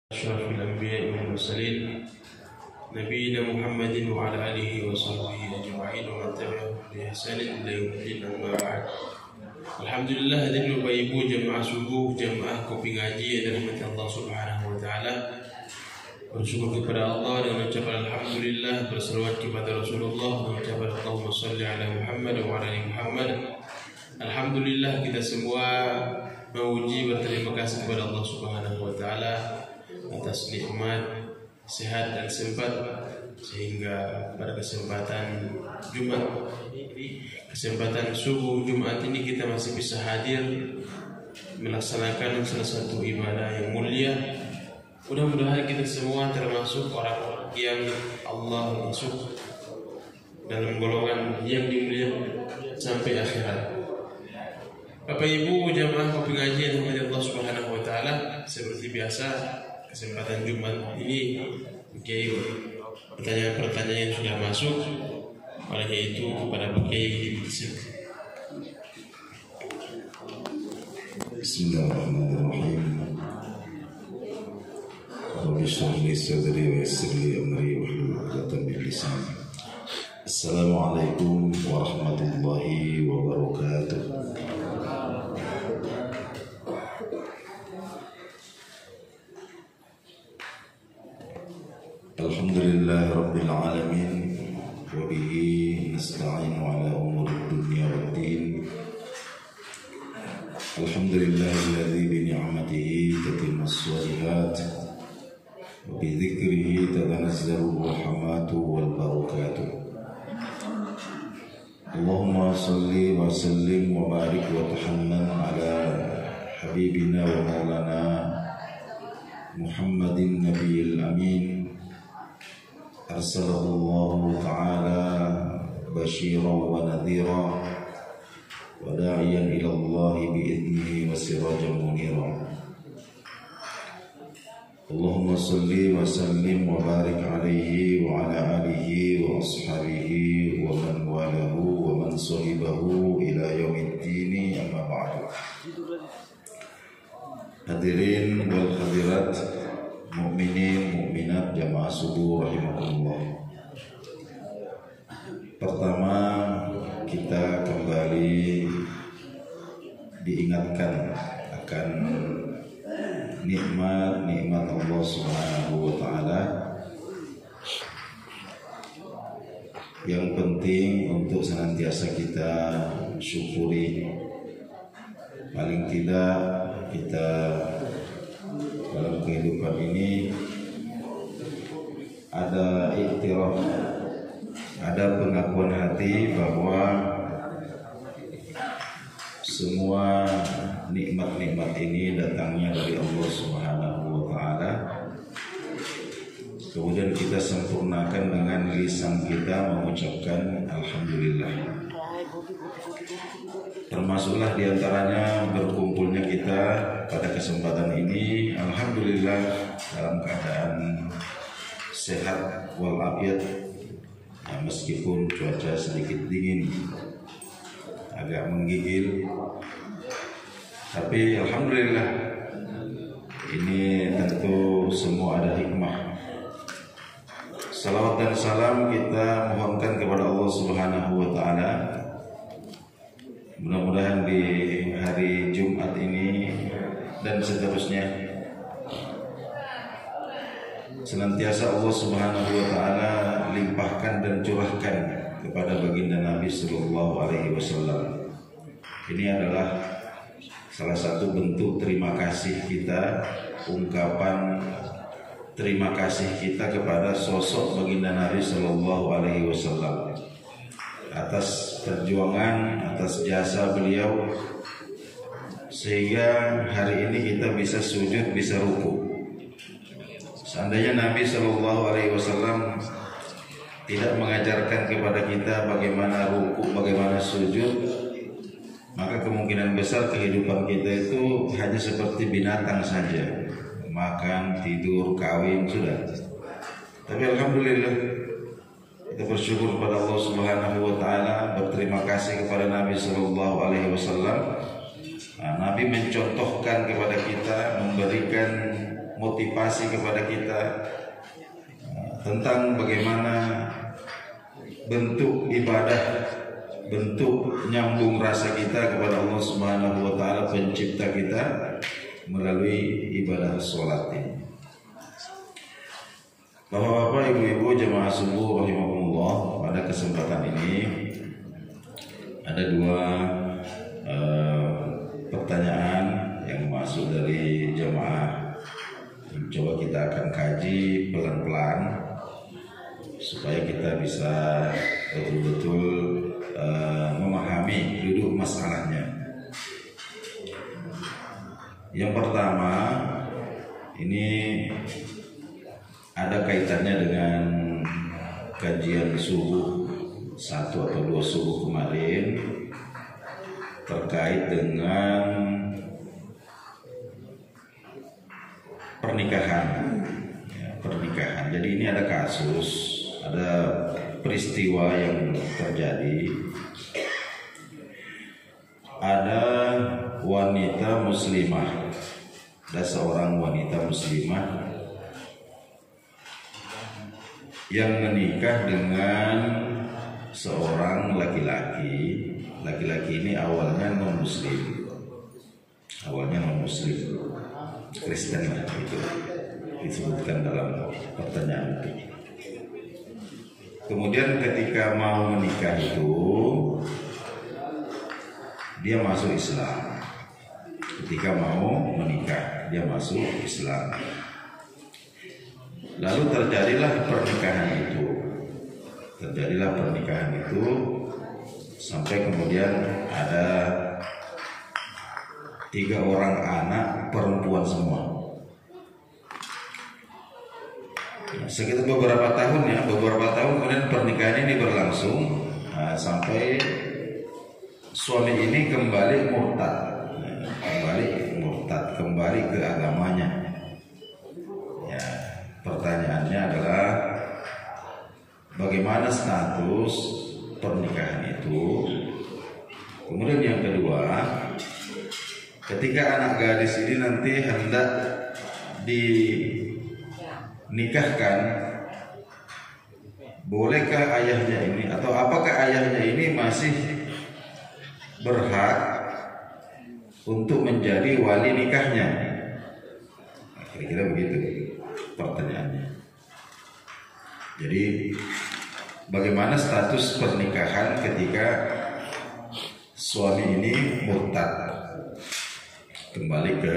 أشرف الأنبياء والمرسلين نبينا محمد وعلى آله وصحبه أجمعين ومن تبعهم بإحسان إلى يوم الدين. أما بعد. Alhamdulillah, hadirin Bapak Ibu jemaah subuh, jemaah kopi ngaji yang dirahmati Allah Subhanahu wa taala. Bersyukur kepada Allah dengan ucapan alhamdulillah, berselawat kepada Rasulullah dengan ucapan Allahumma shalli ala Muhammad wa ala ali Muhammad. Alhamdulillah, kita semua memuji berterima kasih kepada Allah Subhanahu wa taala atas nikmat sehat dan sempat, sehingga pada kesempatan Jumat ini, kesempatan subuh Jumat ini, kita masih bisa hadir melaksanakan salah satu ibadah yang mulia. Mudah-mudahan kita semua termasuk orang-orang yang Allah masuk dalam golongan yang dimuliakan sampai akhirat. Bapak Ibu jamaah kopi ngaji yang dirahmati Allah Subhanahu wa taala, seperti biasa kesempatan Jumat ini pertanyaan-pertanyaan yang sudah masuk, oleh itu kepada Pak Kiai dipersilakan. Bismillahirrahmanirrahim. Rabbi shrah li sadri wa yassir li amri wahlul 'uqdatam min lisani. Assalamualaikum warahmatullahi wabarakatuh. Alhamdulillah Rabbil Alamin, wa bihi nasta'inu ala umuri dunya waddin. Alhamdulillahilladzi bi ni'matihi tatimmus shalihat wa bi dzikrihi tatanazzalu rahmatu wal barakatuh. Allahumma salli wa sallim wa barik wa tahannan ala habibina wa maulana Muhammadin nabiyil amin. Arsalallahu ta'ala basyiran wa nadhira wa da'iyan ila Allah bi'idnihi wa sirajan munira. Allahumma salli wa sallim wa barik alaihi wa ala alihi wa ashabihi wa man walahu wa man sahibahu ila yaumiddin, amma ba'du. Hadirin wal hadirat, mukminin mukminat jamaah subuh rahimakumullah. Pertama, kita kembali diingatkan akan nikmat Allah Subhanahu wa taala. Yang penting untuk senantiasa kita syukuri. Paling tidak kita dalam kehidupan ini ada iktiraf, ada pengakuan hati bahwa semua nikmat-nikmat ini datangnya dari Allah Subhanahu wa taala. Kemudian kita sempurnakan dengan lisan kita mengucapkan alhamdulillah. Termasuklah diantaranya berkumpulnya kita pada kesempatan ini, alhamdulillah dalam keadaan sehat walafiat, ya, meskipun cuaca sedikit dingin, agak menggigil, tapi alhamdulillah ini tentu semua ada hikmah. Salawat dan salam kita mohonkan kepada Allah Subhanahu wa taala. Mudah-mudahan di hari Jumat ini dan seterusnya senantiasa Allah Subhanahu wa taala limpahkan dan curahkan kepada baginda Nabi sallallahu alaihi wasallam. Ini adalah salah satu bentuk terima kasih kita, ungkapan terima kasih kita kepada sosok baginda Nabi sallallahu alaihi wasallam atas perjuangan, atas jasa beliau, sehingga hari ini kita bisa sujud, bisa ruku. Seandainya Nabi Shallallahu Alaihi Wasallam tidak mengajarkan kepada kita bagaimana ruku, bagaimana sujud, maka kemungkinan besar kehidupan kita itu hanya seperti binatang saja, makan, tidur, kawin, sudah. Tapi alhamdulillah kita bersyukur kepada Allah Subhanahu wa taala, berterima kasih kepada Nabi sallallahu alaihi wasallam. Nabi mencontohkan kepada kita, memberikan motivasi kepada kita tentang bagaimana bentuk ibadah, bentuk nyambung rasa kita kepada Allah Subhanahu wa taala pencipta kita melalui ibadah sholat ini. Bapak-bapak, ibu-ibu jemaah subuh rahimahumullah, pada kesempatan ini ada dua pertanyaan yang masuk dari jemaah. Coba kita akan kaji pelan-pelan supaya kita bisa betul-betul memahami duduk masalahnya. Yang pertama, ini ada kaitannya dengan kajian subuh 1 atau 2 subuh kemarin terkait dengan pernikahan. Pernikahan. Jadi ini ada kasus, ada peristiwa yang terjadi. Ada wanita muslimah, ada seorang wanita muslimah yang menikah dengan seorang laki-laki. Laki-laki ini awalnya non-muslim, Kristen lah, itu disebutkan dalam pertanyaan itu. Kemudian ketika mau menikah itu dia masuk Islam. Ketika mau menikah dia masuk Islam. Lalu terjadilah pernikahan itu sampai kemudian ada 3 orang anak perempuan semua. Sekitar beberapa tahun kemudian pernikahan ini berlangsung sampai suami ini kembali murtad, kembali ke agamanya. Ya, pertanyaannya adalah bagaimana status pernikahan itu? Kemudian yang kedua, ketika anak gadis ini nanti hendak dinikahkan, bolehkah ayahnya ini atau apakah ayahnya ini masih berhak untuk menjadi wali nikahnya? Kira-kira begitu pertanyaannya. Jadi bagaimana status pernikahan ketika suami ini murtad, kembali ke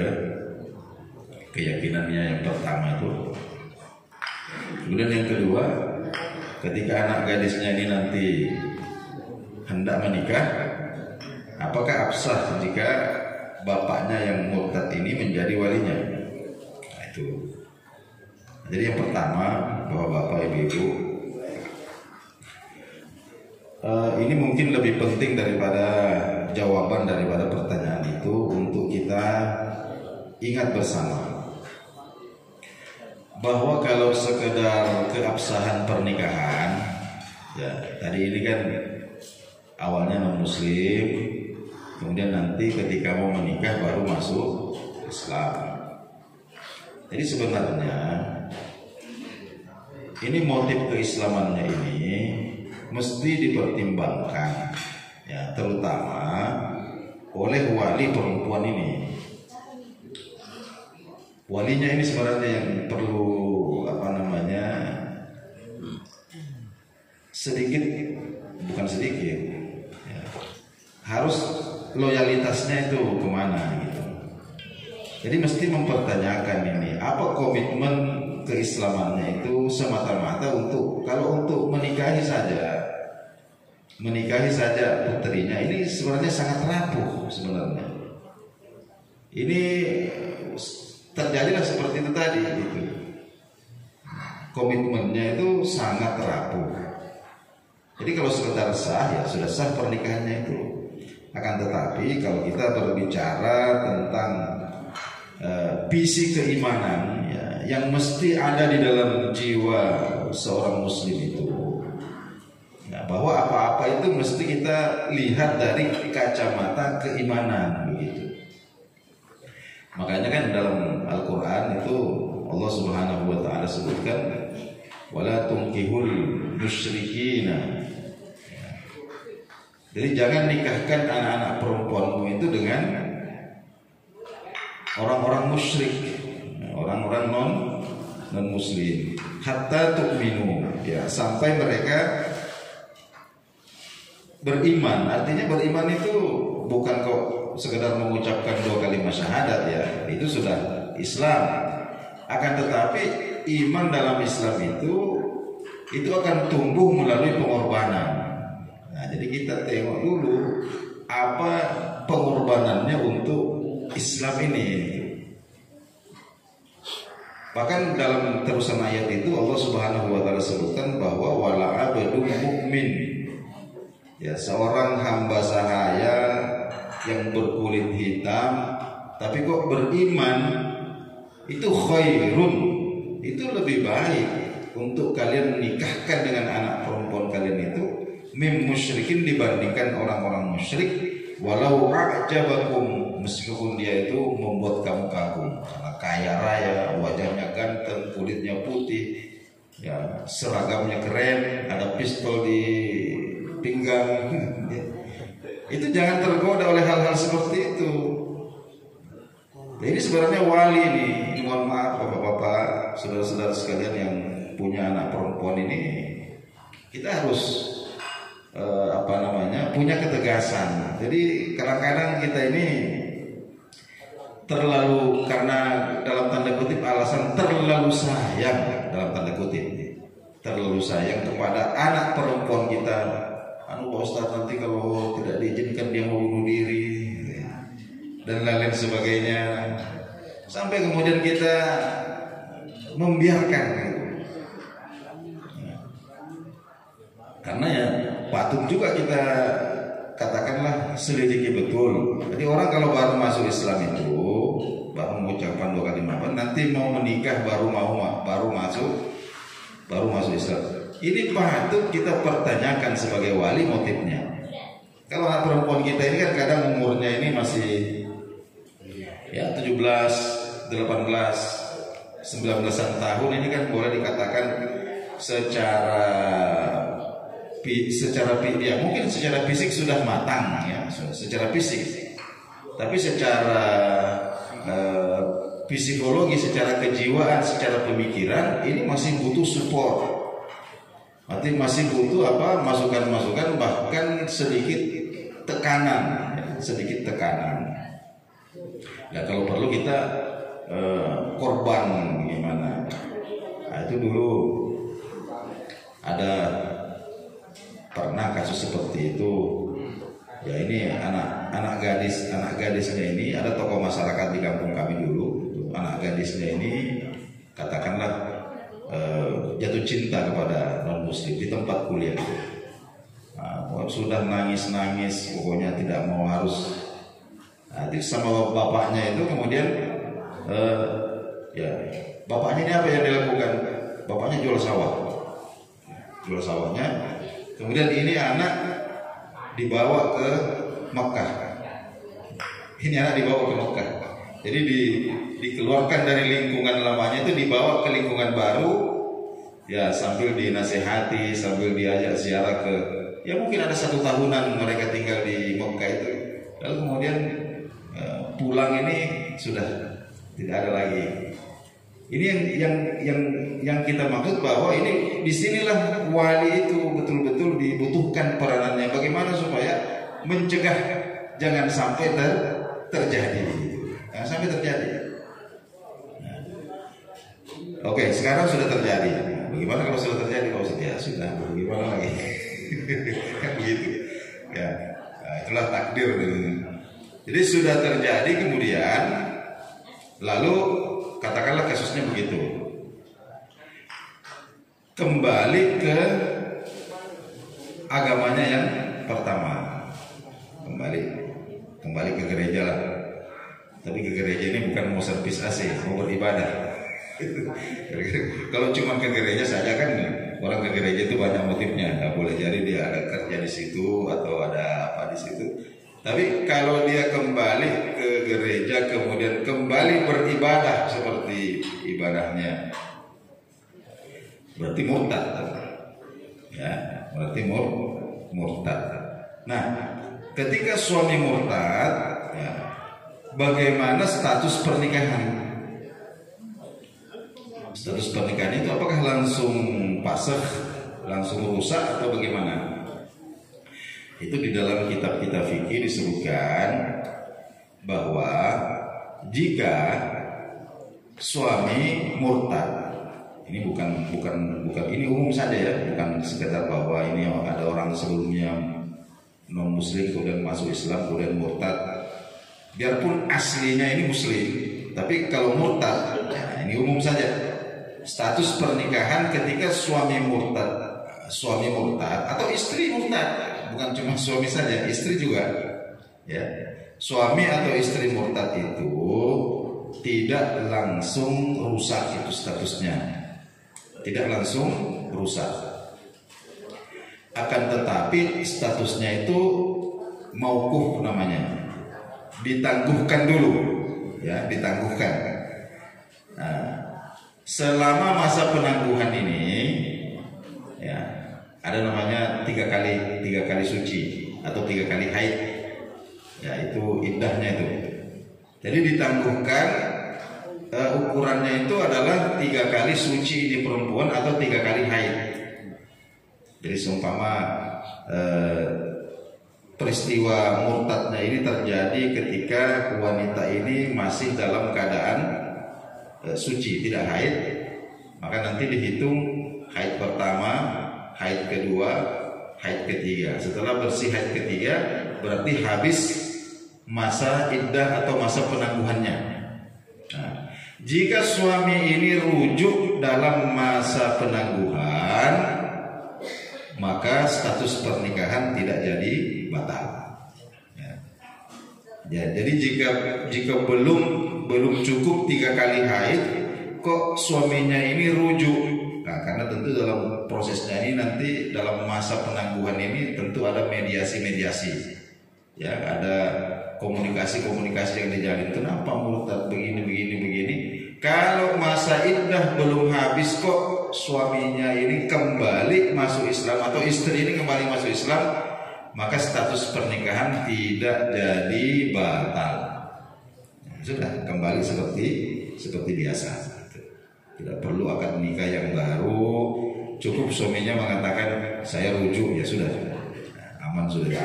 keyakinannya yang pertama itu. Kemudian yang kedua, ketika anak gadisnya ini nanti hendak menikah, apakah absah jika bapaknya yang murtad ini menjadi walinya? Nah, itu. Jadi yang pertama, bahwa bapak ibu, ini mungkin lebih penting daripada jawaban daripada pertanyaan itu untuk kita ingat bersama bahwa kalau sekedar keabsahan pernikahan, ya tadi ini kan awalnya non muslim, kemudian nanti ketika mau menikah baru masuk Islam. Jadi sebenarnya ini motif keislamannya ini mesti dipertimbangkan, ya terutama oleh wali perempuan ini. Walinya ini sebenarnya yang perlu bukan sedikit, ya, harus loyalitasnya itu kemana gitu. Jadi mesti mempertanyakan ini, apa komitmen keislamannya itu semata-mata untuk menikahi saja putrinya. Ini sebenarnya sangat rapuh sebenarnya. Ini terjadilah seperti itu tadi gitu. Komitmennya itu sangat rapuh. Jadi kalau sekedar sah, ya sudah sah pernikahannya itu. Akan tetapi kalau kita berbicara tentang visi keimanan, ya, yang mesti ada di dalam jiwa seorang muslim itu, ya, bahwa apa-apa itu mesti kita lihat dari kacamata keimanan begitu. Makanya kan dalam Al-Quran itu Allah Subhanahu wa taala sebutkan wala tunkihul musyrikina. Jadi jangan nikahkan anak-anak perempuanmu itu dengan orang-orang musyrik, orang-orang non muslim, hatta tu'minu, ya, sampai mereka beriman. Artinya beriman itu bukan kok sekedar mengucapkan 2 kalimat syahadat, ya, itu sudah Islam. Akan tetapi iman dalam Islam itu akan tumbuh melalui pengorbanan. Nah, jadi kita tengok dulu apa pengorbanannya untuk Islam ini. Bahkan dalam terusan ayat itu Allah Subhanahu wa taala sebutkan bahwa wala abdu mukmin, ya, seorang hamba sahaya yang berkulit hitam tapi kok beriman, itu khairun, itu lebih baik untuk kalian menikahkan dengan anak perempuan kalian itu mim musyrikin, dibandingkan orang-orang musyrik, walau a'jabakum, meskipun dia itu membuat kamu kagum karena kaya raya, wajahnya ganteng, kulitnya putih, ya, seragamnya keren, ada pistol di pinggang. Itu jangan tergoda oleh hal-hal seperti itu. Ini sebenarnya wali nih, mohon maaf bapak-bapak, saudara-saudara sekalian yang punya anak perempuan ini, kita harus punya ketegasan. Jadi kadang-kadang kita ini terlalu, karena dalam tanda kutip alasan terlalu sayang, dalam tanda kutip terlalu sayang kepada anak perempuan kita. Pak Ustaz, nanti kalau tidak diizinkan dia mau bunuh diri dan lain-lain sebagainya, sampai kemudian kita membiarkan. Karena ya patut juga kita katakanlah selidiki betul. Jadi orang kalau baru masuk Islam itu, baru mengucapkan 2 kalimat, nanti mau menikah baru masuk Islam. Ini patut kita pertanyakan sebagai wali motifnya. Kalau anak perempuan kita ini kan kadang umurnya ini masih ya 17, 18, 19-an tahun, ini kan boleh dikatakan secara ya mungkin secara fisik sudah matang, ya, secara fisik, tapi secara psikologi, secara kejiwaan, secara pemikiran ini masih butuh support, masih butuh masukan-masukan, bahkan sedikit tekanan. Ya, kalau perlu kita korban gimana. Nah, itu dulu ada pernah kasus seperti itu. Ya, ini anak gadisnya ini, ada tokoh masyarakat di kampung kami dulu. Anak gadisnya ini katakanlah jatuh cinta kepada non muslim di tempat kuliah itu. Nah, sudah nangis pokoknya tidak mau harus. Nanti sama bapaknya itu kemudian ya bapaknya ini apa yang dilakukan? Bapaknya jual sawahnya. Kemudian ini anak dibawa ke Mekah. Jadi dikeluarkan dari lingkungan lamanya itu, dibawa ke lingkungan baru, ya, sambil dinasehati, sambil diajak ziarah ke, ya mungkin ada 1 tahunan mereka tinggal di Mekah itu. Lalu kemudian pulang ini sudah tidak ada lagi. Ini yang kita maksud, bahwa ini disinilah wali itu betul-betul dibutuhkan peranannya. Bagaimana supaya mencegah jangan sampai terjadi. Oke, sekarang sudah terjadi. Bagaimana kalau sudah terjadi? Kalau ya sudah, bagaimana lagi? Kan begitu. Ya, nah, itulah takdir. Jadi sudah terjadi, kemudian lalu katakanlah kasusnya begitu, kembali ke agamanya yang pertama, kembali ke gereja lah. Tapi ke gereja ini bukan mau servis AC, mau beribadah. Kalau cuma ke gereja saja kan, orang ke gereja itu banyak motifnya. Nggak boleh jadi dia ada kerja di situ atau ada apa di situ. Tapi kalau dia kembali ke gereja, kemudian kembali beribadah seperti ibadahnya, berarti murtad. Ya, berarti murtad. Nah, ketika suami murtad, ya, bagaimana status pernikahan? Status pernikahan itu apakah langsung fasakh, langsung rusak atau bagaimana? Itu di dalam kitab-kitab fikih disebutkan bahwa jika suami murtad, ini bukan ini umum saja ya, bukan sekedar bahwa ini ada orang sebelumnya non muslim kemudian masuk Islam kemudian murtad, biarpun aslinya ini muslim, tapi kalau murtad, nah ini umum saja. Status pernikahan ketika suami murtad atau istri murtad, bukan cuma suami saja, istri juga. Ya, suami atau istri murtad itu tidak langsung rusak itu statusnya, tidak langsung rusak. Akan tetapi statusnya itu mauquf namanya, ditangguhkan dulu, ya, ditangguhkan. Nah, selama masa penangguhan ini, ya, ada namanya 3 kali suci atau 3 kali haid, ya, itu iddahnya itu. Jadi ditangguhkan, ukurannya itu adalah 3 kali suci di perempuan atau 3 kali haid. Jadi seumpama peristiwa murtadnya ini terjadi ketika wanita ini masih dalam keadaan suci, tidak haid, maka nanti dihitung haid pertama, haid kedua, haid ketiga. Setelah bersih haid ketiga, berarti habis masa iddah atau masa penangguhannya. Nah, jika suami ini rujuk dalam masa penangguhan, maka status pernikahan tidak jadi batal. Ya, jadi jika belum cukup 3 kali haid, kok suaminya ini rujuk? Nah, karena tentu dalam prosesnya ini nanti dalam masa penangguhan ini tentu ada mediasi, ya, ada komunikasi yang dijalin. Kenapa murtad begini? Kalau masa iddah belum habis kok suaminya ini kembali masuk Islam atau istri ini kembali masuk Islam, maka status pernikahan tidak jadi batal. Sudah kembali seperti biasa. Tidak perlu akad nikah yang baru. Cukup suaminya mengatakan saya rujuk, ya sudah, aman sudah.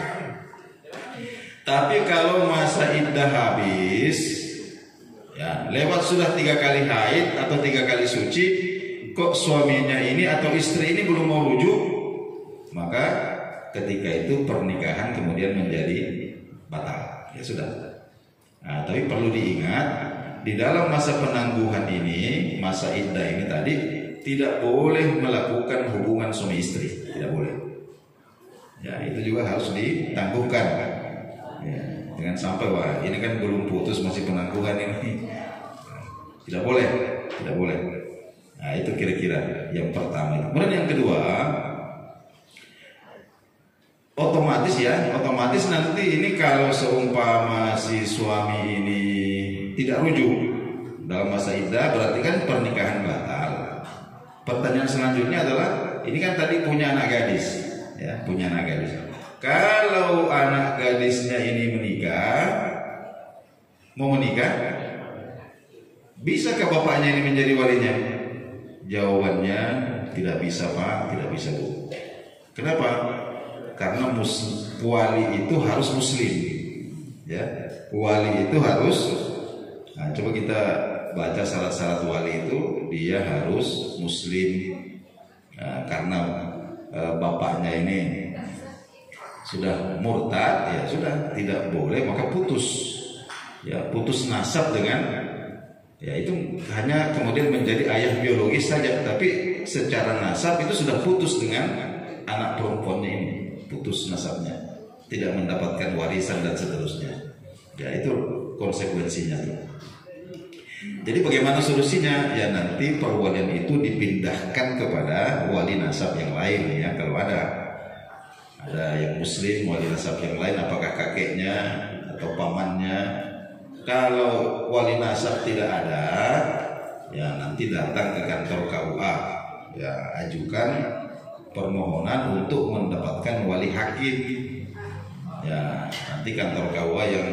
Tapi kalau masa iddah habis, ya, lewat sudah 3 kali haid atau 3 kali suci, kok suaminya ini atau istri ini belum mau rujuk, maka ketika itu pernikahan kemudian menjadi batal. Ya sudah. Nah, tapi perlu diingat, di dalam masa penangguhan ini, masa iddah ini tadi, tidak boleh melakukan hubungan suami istri, tidak boleh. Ya, itu juga harus ditangguhkan. Ya, jangan sampai wah ini kan belum putus masih penangguhan ini. Tidak boleh. Nah, itu kira-kira yang pertama. Kemudian yang kedua, otomatis nanti ini kalau seumpama si suami ini tidak rujuk dalam masa iddah, berarti kan pernikahan batal. Pertanyaan selanjutnya adalah, ini kan tadi punya anak gadis, ya, punya anak gadis. Kalau anak gadisnya ini mau menikah, bisakah bapaknya ini menjadi walinya? Jawabannya tidak bisa, Pak, tidak bisa, Bu. Kenapa? Karena wali itu harus muslim, ya. Wali itu harus. Nah, coba kita baca syarat-syarat wali itu, dia harus muslim. Nah, karena bapaknya ini sudah murtad, ya sudah tidak boleh, maka putus. Ya, putus nasab dengan, ya itu hanya kemudian menjadi ayah biologis saja, tapi secara nasab itu sudah putus dengan anak perempuannya ini. Putus nasabnya, tidak mendapatkan warisan dan seterusnya. Ya, itu konsekuensinya. Jadi bagaimana solusinya? Ya, nanti perwalian itu dipindahkan kepada wali nasab yang lain, ya. Kalau ada yang muslim, wali nasab yang lain, apakah kakeknya atau pamannya. Kalau wali nasab tidak ada, ya nanti datang ke kantor KUA, ya ajukan permohonan untuk mendapatkan wali hakim. Ya nanti kantor KUA yang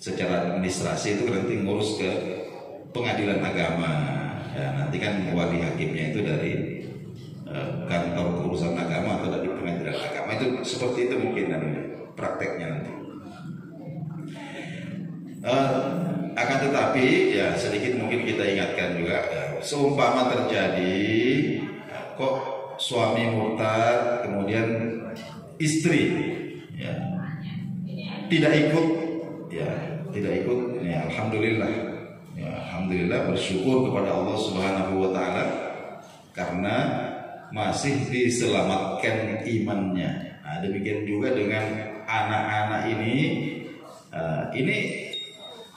secara administrasi itu nanti ngurus ke pengadilan agama. Ya nanti kan wali hakimnya itu dari kantor keurusan agama atau dari pengadilan agama, itu seperti itu mungkin prakteknya nanti. Akan tetapi ya sedikit mungkin kita ingatkan juga, ya, seumpama terjadi kok suami murtad kemudian istri ya tidak ikut, ya alhamdulillah bersyukur kepada Allah Subhanahu wa taala karena masih diselamatkan imannya. Nah, demikian juga dengan anak-anak ini. Ini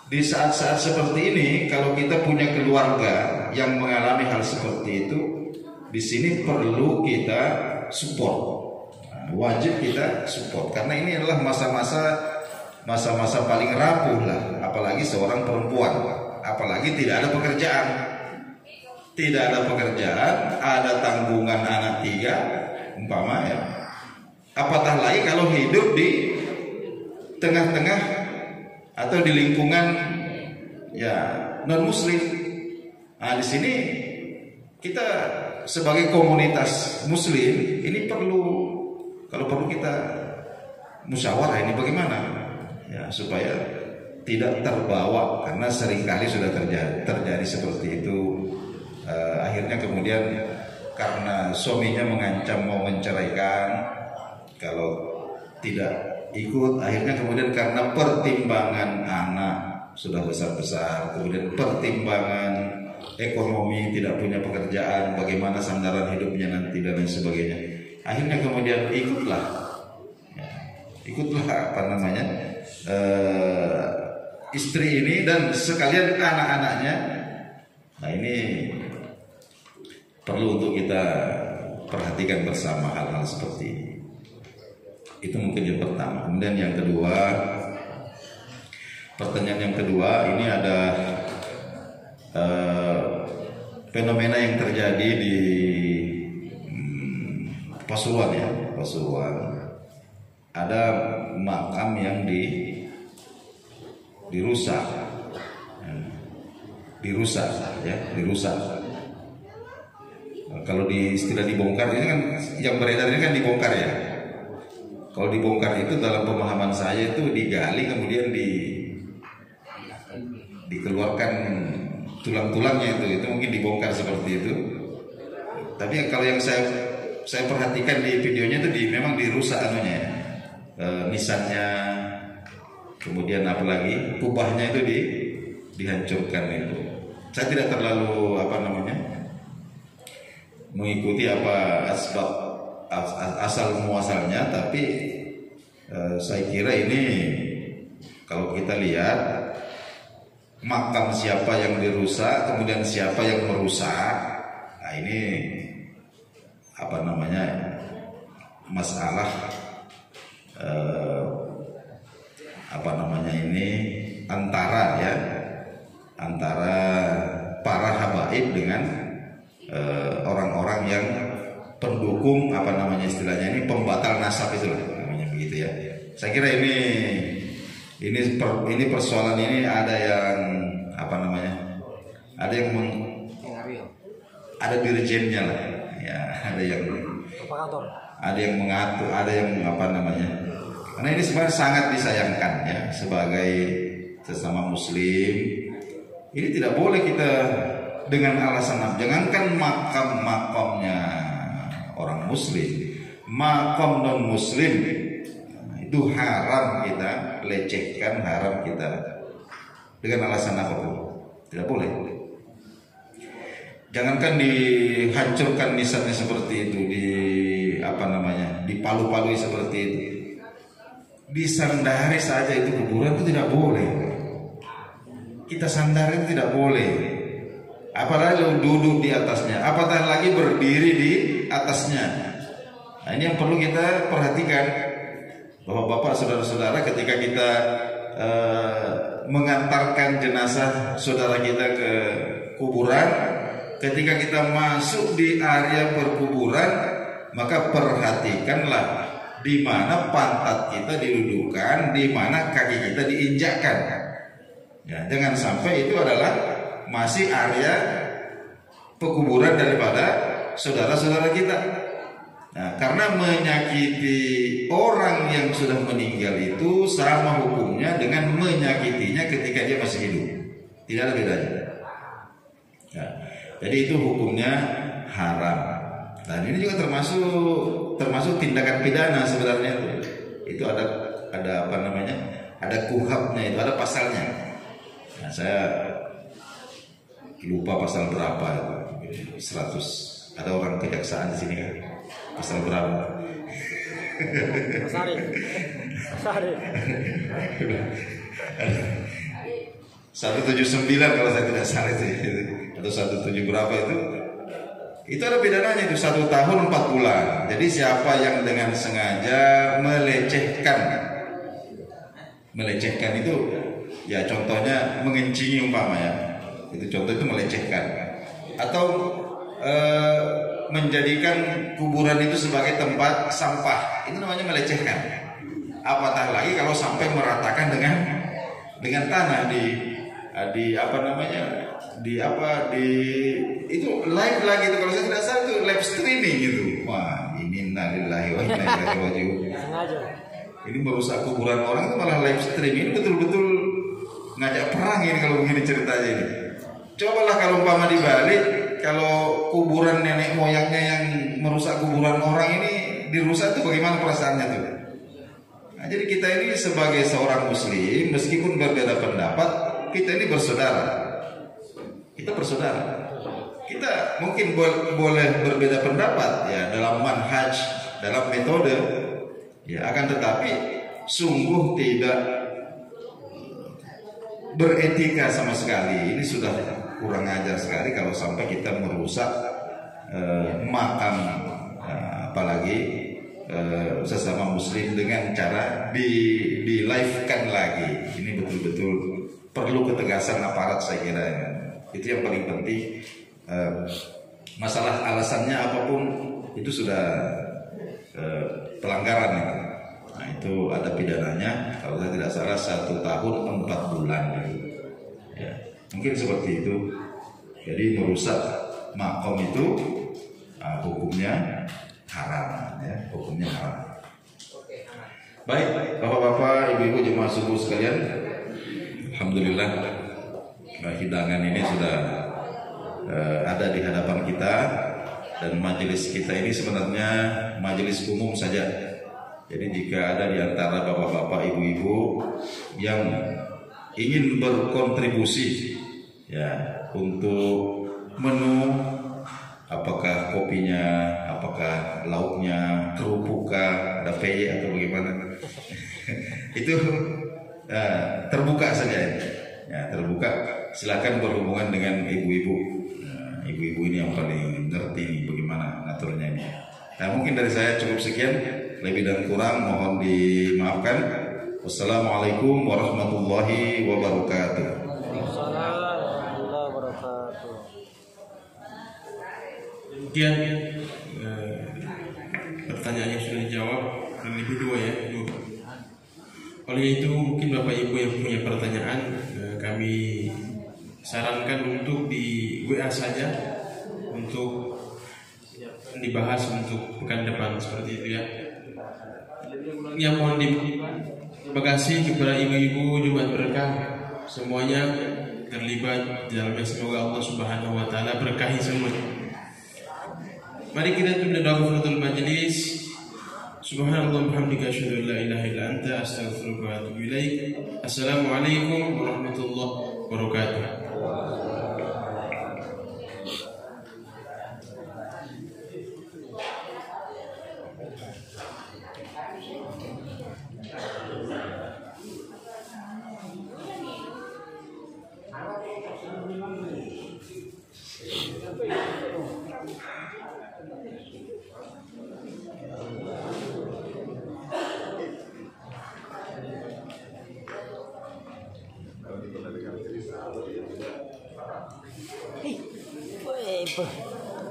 di saat-saat seperti ini, kalau kita punya keluarga yang mengalami hal seperti itu, di sini perlu kita support. Nah, wajib kita support karena ini adalah masa-masa paling rapuh lah, apalagi seorang perempuan, apalagi tidak ada pekerjaan. Ada tanggungan anak 3 umpama ya. Apatah lagi kalau hidup di tengah-tengah atau di lingkungan ya non muslim. Nah, di sini kita sebagai komunitas muslim ini kalau perlu kita musyawarah ini bagaimana ya supaya tidak terbawa, karena seringkali sudah terjadi seperti itu. Akhirnya kemudian karena suaminya mengancam mau menceraikan kalau tidak ikut, akhirnya kemudian karena pertimbangan anak sudah besar-besar, kemudian pertimbangan ekonomi, tidak punya pekerjaan, bagaimana sandaran hidupnya nanti dan lain sebagainya, akhirnya kemudian ikutlah istri ini dan sekalian anak-anaknya. Nah, ini perlu untuk kita perhatikan bersama hal-hal seperti ini. Itu mungkin yang pertama. Kemudian yang kedua, pertanyaan yang kedua, ini ada fenomena yang terjadi di Pasuruan ya, ada makam yang dirusak. Kalau di istilah dibongkar ini kan yang beredar ini kan dibongkar ya. Kalau dibongkar itu dalam pemahaman saya itu digali kemudian dikeluarkan tulang-tulangnya itu mungkin dibongkar seperti itu. Tapi kalau yang saya perhatikan di videonya itu memang dirusak nisannya, kemudian apalagi kubahnya itu dihancurkan itu. Saya tidak terlalu mengikuti asbab asal muasalnya, tapi saya kira ini kalau kita lihat makam siapa yang dirusak, kemudian siapa yang merusak, nah ini masalah antara para habaib dengan orang-orang yang pendukung istilahnya ini pembatal nasab itu namanya begitu ya. Saya kira ini persoalan ini ada yang ada dirjennya lah ya, ada yang mengatur, ada yang karena ini sebenarnya sangat disayangkan ya, sebagai sesama muslim ini tidak boleh kita dengan alasan jangankan makamnya orang muslim, makam non muslim itu haram kita lecehkan, haram kita dengan alasan apapun, tidak boleh. Jangankan dihancurkan nisannya seperti itu, dipalu-palui seperti itu, disandari saja itu kuburan itu tidak boleh. Kita sandari itu tidak boleh. Apalagi duduk di atasnya, apatah lagi berdiri di atasnya. Nah, ini yang perlu kita perhatikan, Bapak-bapak, saudara-saudara, ketika kita mengantarkan jenazah saudara kita ke kuburan, ketika kita masuk di area perkuburan, maka perhatikanlah di mana pantat kita didudukkan, di mana kaki kita diinjakkan. Ya, jangan sampai itu adalah masih area pekuburan daripada saudara-saudara kita. Nah, karena menyakiti orang yang sudah meninggal itu sama hukumnya dengan menyakitinya ketika dia masih hidup. Tidak ada bedanya. Ya, jadi itu hukumnya haram. Dan ini juga termasuk tindakan pidana sebenarnya. Itu ada apa namanya? Ada kuhabnya, itu ada pasalnya. Nah, saya lupa pasal berapa, 100. Ada orang kejaksaan di sini kan? Pasal berapa? Pasari. 179 kalau saya tidak salah itu, atau 17 berapa itu ada pidananya itu 1 tahun 4 bulan. Jadi siapa yang dengan sengaja melecehkan itu, ya contohnya mengencingi umpamanya, itu contoh itu melecehkan, atau menjadikan kuburan itu sebagai tempat sampah, itu namanya melecehkan. Apatah lagi kalau sampai meratakan dengan tanah di apa namanya, di itu live lagi itu, kalau saya tidak salah itu live streaming gitu. Wah, ini innalillahi wa inna ilaihi raji'un. Ini merusak kuburan orang itu malah live streaming. Ini betul-betul ngajak perang ini kalau begini ceritanya ini. Cobalah kalau umpama dibalik, kalau kuburan nenek moyangnya yang merusak kuburan orang ini dirusak, itu bagaimana perasaannya tuh? Nah, jadi kita ini sebagai seorang muslim, meskipun berbeda pendapat, kita ini bersaudara. Kita bersaudara. Kita mungkin boleh berbeda pendapat ya dalam manhaj, dalam metode, ya, akan tetapi sungguh tidak beretika sama sekali. Ini sudah kurang ajar sekali kalau sampai kita merusak makam, apalagi sesama muslim dengan cara di live-kan lagi. Ini betul-betul perlu ketegasan aparat, saya kira. Itu yang paling penting. Masalah alasannya apapun itu sudah pelanggaran ya. Nah, itu ada pidananya, kalau saya tidak salah 1 tahun 4 bulan ya. Mungkin seperti itu. Jadi merusak makom itu hukumnya haram ya, hukumnya haram. Baik, bapak-bapak, ibu-ibu, jemaah subuh sekalian, alhamdulillah hidangan ini sudah ada di hadapan kita, dan majelis kita ini sebenarnya majelis umum saja. Jadi jika ada di antara bapak-bapak, ibu-ibu yang ingin berkontribusi ya untuk menu, apakah kopinya, apakah lauknya, kerupukah, ada peye atau bagaimana, itu terbuka saja ya, terbuka. Silakan berhubungan dengan ibu-ibu. Ibu-ibu ini yang paling ngerti bagaimana ngaturnya ini. Nah, mungkin dari saya cukup sekian, lebih dan kurang mohon dimaafkan. Wassalamualaikum warahmatullahi wabarakatuh. Demikian pertanyaannya sudah dijawab, dan lebih 2 ya. Oleh itu mungkin bapak ibu yang punya pertanyaan, kami sarankan untuk di WA saja untuk dibahas untuk pekan depan, seperti itu ya. Yang mohon terima kasih kepada ibu-ibu Jumat Berkah semuanya terlibat di dalamnya. Semoga Allah Subhanahu wa taala berkahi semuanya. Mari kita tutup doa kafaratul majelis. Subhanallah bihamdika asyhadu an la ilaha illa anta astaghfiruka wa atubu ilaik. Assalamualaikum warahmatullahi wabarakatuh.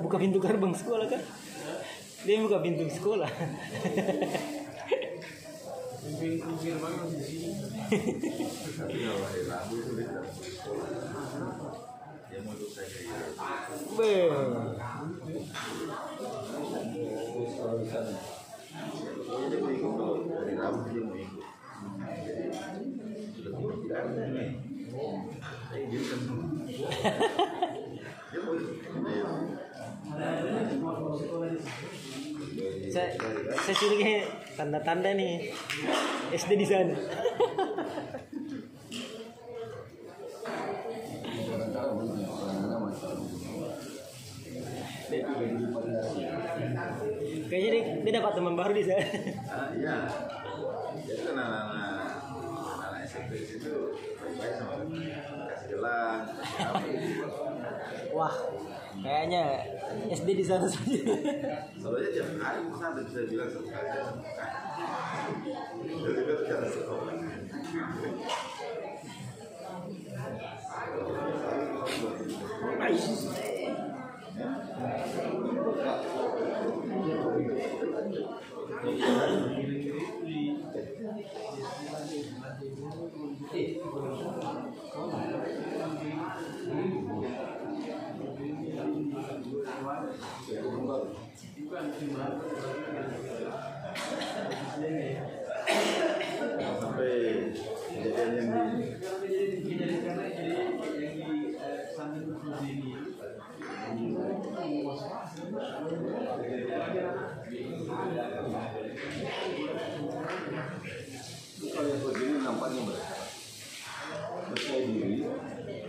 buka pintu gerbang sekolah kan? Dia buka pintu sekolah. Mungkin mana di sini. Tapi kalau hari Rabu itu dia tidak masuk sekolah. Dia mau ikut saya Jadi mau ikut kalau hari Rabu dia mau ikut. Sudah tidak ada nih. Saya izinkan dulu. Dia mau ikut. Saya curiga tanda-tanda nih SD di sana. Kayaknya dia dapat teman baru di sana. Iya. Jadi kan anak-anak SMP itu baik-baik sama kasih gelang. Wah, kayaknya SD di sana saja. Soalnya tiap hari sana bisa bilang satu kali. Jadi kan cara sekolah. Sampai kejadian yang kalau yang begini nampaknya mereka percaya diri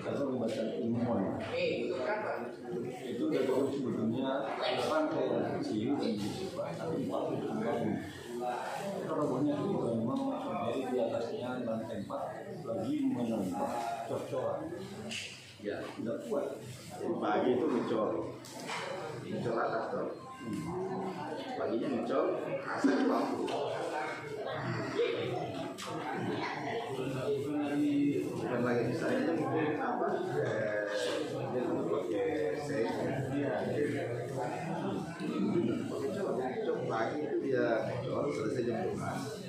karena membaca ilmuwan itu dari orang sebetulnya rangkai yang kecil dan bersifat tapi paling membangun kalau banyak juga memang dari di atasnya lantai 4 lagi menambah cor-coran ya tidak kuat. jadi pagi itu ngecor atas tuh. Paginya ngecor, asal di lampu. Bukan lagi misalnya mungkin apa? Dia pakai seng. Ngecor pagi itu dia ngecor selesai jam 12.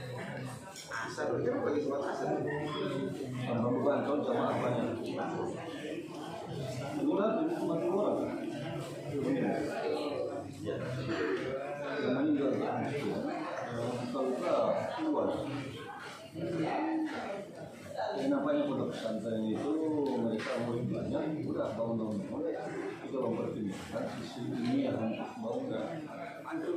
Asar, dia pagi sholat asar. tambah beban kau sama apa yang itulah semakin orang Ya. yang meninggal kalau keluar yang namanya pondok pesantren itu mereka mulai banyak udah bangun itu mempertimbangkan sisi ini yang bangun hancur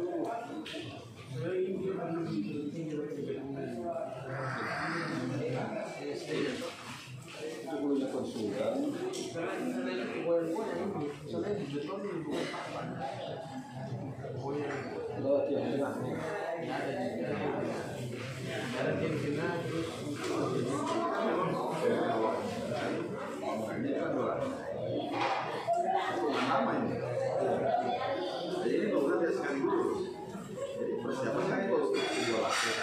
itu punya konsultan lewat yang tengah Ini kan dua. Lama ini. Jadi ini bangunan dia sekaligus. Jadi persiapan kan itu dua lapis.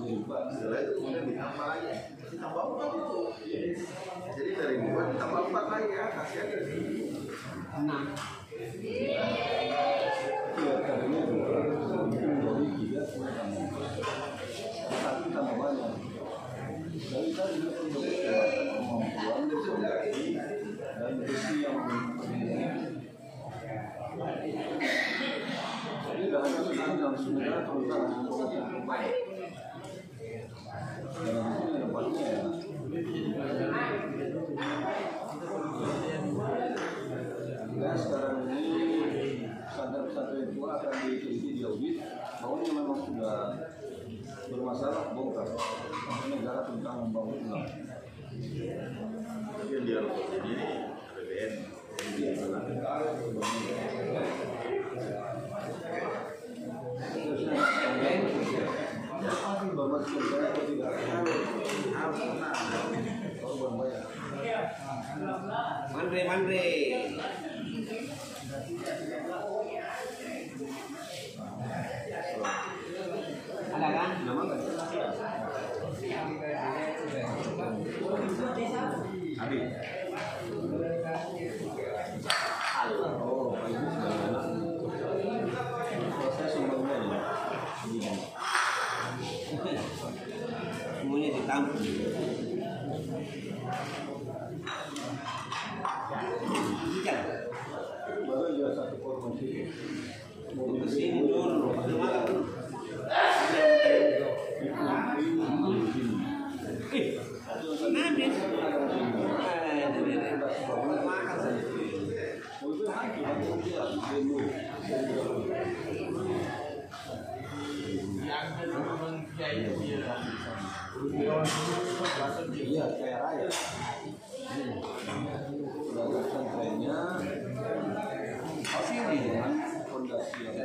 Setelah itu kemudian ditambah lagi. Ditambah 4 itu. Jadi dari 2 ditambah 4 lagi ya. Kasihan ini. 6. ya tadinya mungkin dari 3 tapi tambah banyak dari tadi untuk kemampuan dan besi yang jadi dalam langsung negara terutama yang baik dalam ini dapatnya ya nah sekarang ini pesantren-pesantren itu akan diteliti di audit bahwa memang sudah bermasalah bongkar negara tentang membangun ulang. Tapi yang dia lakukan ini APBN. Mandre. Ada kan? Abi. Mau ke sini dulu, malam. Nanti. Makan saja. Iya, kayak raya. Gagasan kayaknya sini dengan fondasi yang